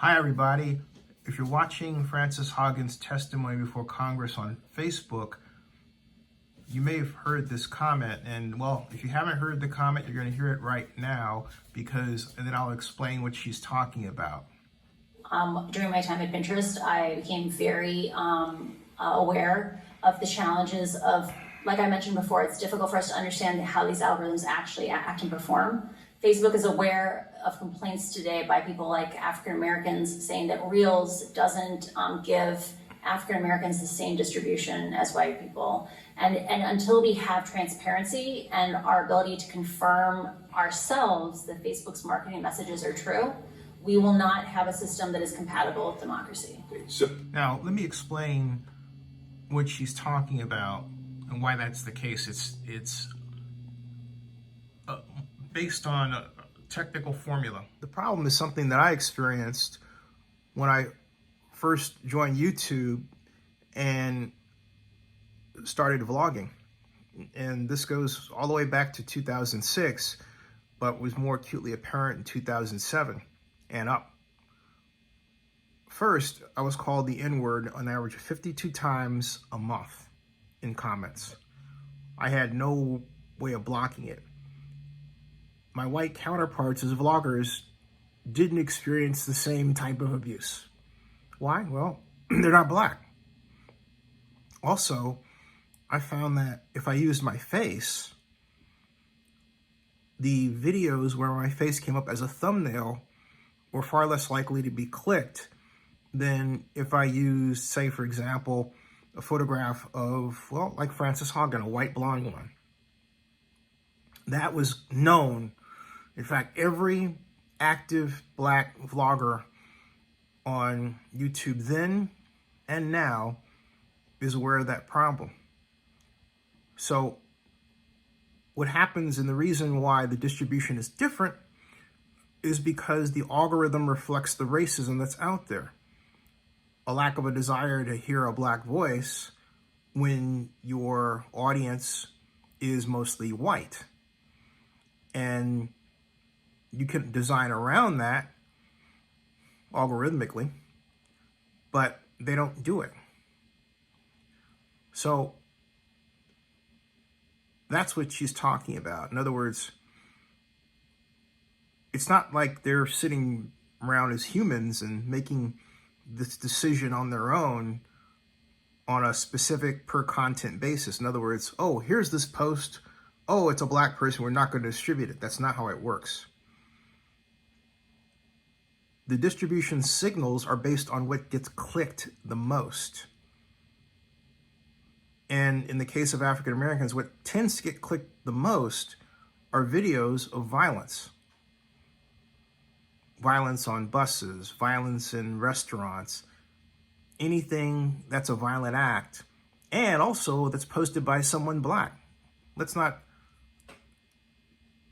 Hi, everybody. If you're watching Frances Haugen's testimony before Congress on Facebook, you may have heard this comment. And well, if you haven't heard the comment, you're going to hear it right now and then I'll explain what she's talking about. During my time at Pinterest, I became very aware of the challenges of, like I mentioned before, it's difficult for us to understand how these algorithms actually act and perform. Facebook is aware of complaints today by people like African Americans saying that Reels doesn't give African Americans the same distribution as white people. And until we have transparency and our ability to confirm ourselves that Facebook's marketing messages are true, we will not have a system that is compatible with democracy. Now, let me explain what she's talking about and why that's the case. It's based on a technical formula. The problem is something that I experienced when I first joined YouTube and started vlogging. And this goes all the way back to 2006, but was more acutely apparent in 2007 and up. First, I was called the N-word on average 52 times a month in comments. I had no way of blocking it. My white counterparts as vloggers didn't experience the same type of abuse. Why? Well, they're not black. Also, I found that if I used my face, the videos where my face came up as a thumbnail were far less likely to be clicked than if I used, say, for example, a photograph of, well, like Frances Haugen, a white blonde woman. That was known. In fact, every active black vlogger on YouTube then and now is aware of that problem. So what happens, and the reason why the distribution is different, is because the algorithm reflects the racism that's out there. A lack of a desire to hear a black voice when your audience is mostly white. And you can design around that algorithmically, but they don't do it. So that's what she's talking about. In other words, it's not like they're sitting around as humans and making this decision on their own on a specific per content basis. In other words, oh, here's this post. Oh, it's a black person. We're not going to distribute it. That's not how it works. The distribution signals are based on what gets clicked the most. And in the case of African Americans, what tends to get clicked the most are videos of violence. Violence on buses, violence in restaurants, anything that's a violent act, and also that's posted by someone black. Let's not,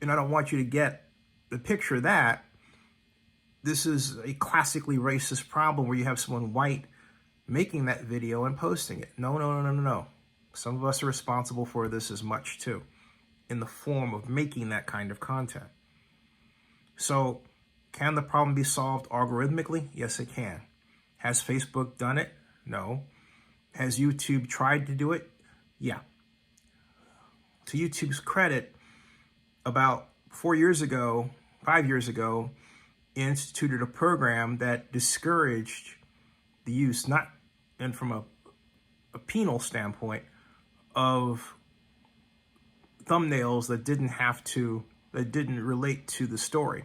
and I don't want you to get the picture of that. This is a classically racist problem where you have someone white making that video and posting it. No. Some of us are responsible for this as much too, in the form of making that kind of content. So, can the problem be solved algorithmically? Yes, it can. Has Facebook done it? No. Has YouTube tried to do it? Yeah. To YouTube's credit, about 5 years ago, instituted a program that discouraged the use, not and from a penal standpoint, of thumbnails that didn't relate to the story,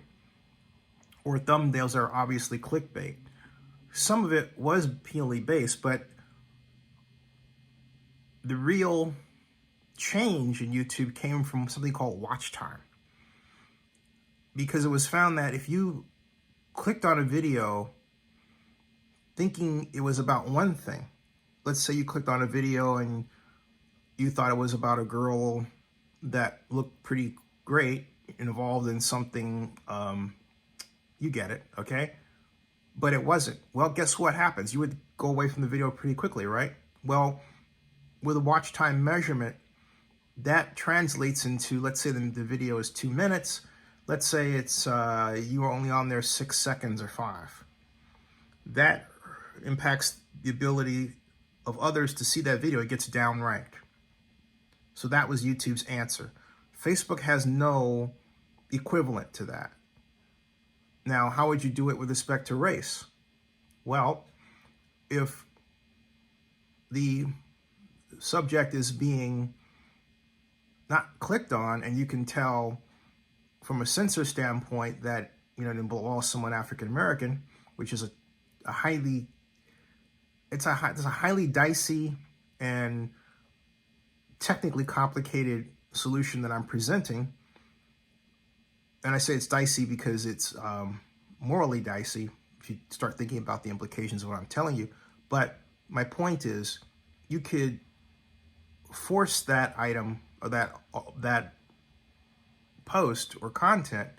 or thumbnails that are obviously clickbait. Some of it was penally based, but the real change in YouTube came from something called watch time. Because it was found that if you clicked on a video thinking it was about one thing, let's say you clicked on a video and you thought it was about a girl that looked pretty great, involved in something, you get it, okay? But it wasn't. Well, guess what happens? You would go away from the video pretty quickly, right? Well, with a watch time measurement, that translates into, let's say the video is 2 minutes. Let's say it's you were only on there 6 seconds or 5. that impacts the ability of others to see that video. It gets downranked. So that was YouTube's answer. Facebook has no equivalent to that. Now, how would you do it with respect to race? Well, if the subject is being not clicked on, and you can tell from a censor standpoint that, you know, it involves someone African American, which is a highly, it's a highly dicey and technically complicated solution that I'm presenting. And I say it's dicey because it's morally dicey if you start thinking about the implications of what I'm telling you. But my point is, you could force that item or that post or content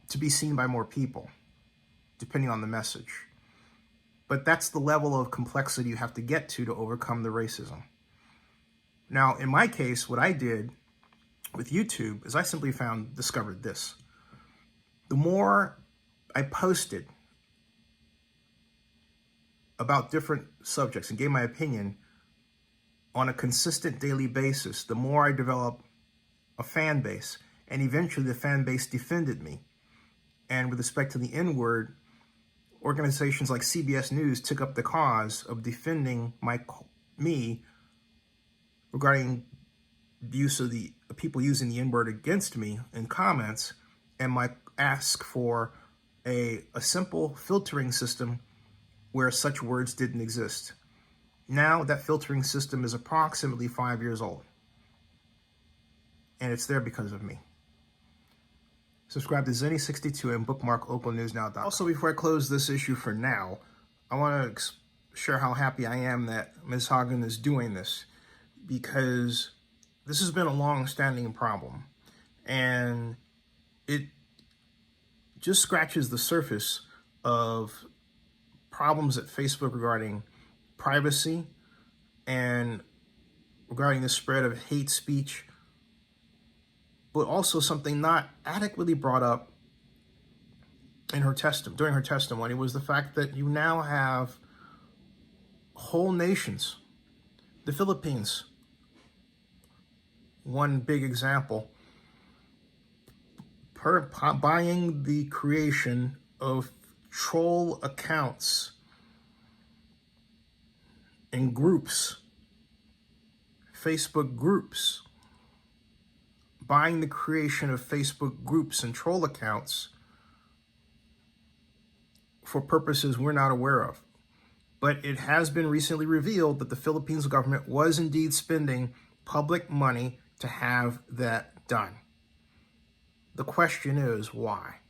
to be seen by more people, depending on the message. But that's the level of complexity you have to get to overcome the racism. Now, in my case, what I did with YouTube is I simply discovered this. The more I posted about different subjects and gave my opinion on a consistent daily basis, the more I developed a fan base. And eventually the fan base defended me. And with respect to the N-word, organizations like CBS News took up the cause of defending me regarding the use of the people using the N-word against me in comments, and my ask for a simple filtering system where such words didn't exist. Now that filtering system is approximately 5 years old, and it's there because of me. Subscribe to Zenny62 and bookmark localnewsnow.com. Also, before I close this issue for now, I want to share how happy I am that Ms. Haugen is doing this, because this has been a long-standing problem, and it just scratches the surface of problems at Facebook regarding privacy and regarding the spread of hate speech, but also something not adequately brought up in during her testimony was the fact that you now have whole nations, the Philippines, one big example, buying the creation of troll accounts and groups, Facebook groups, buying the creation of Facebook groups and troll accounts for purposes we're not aware of. But it has been recently revealed that the Philippines government was indeed spending public money to have that done. The question is, why?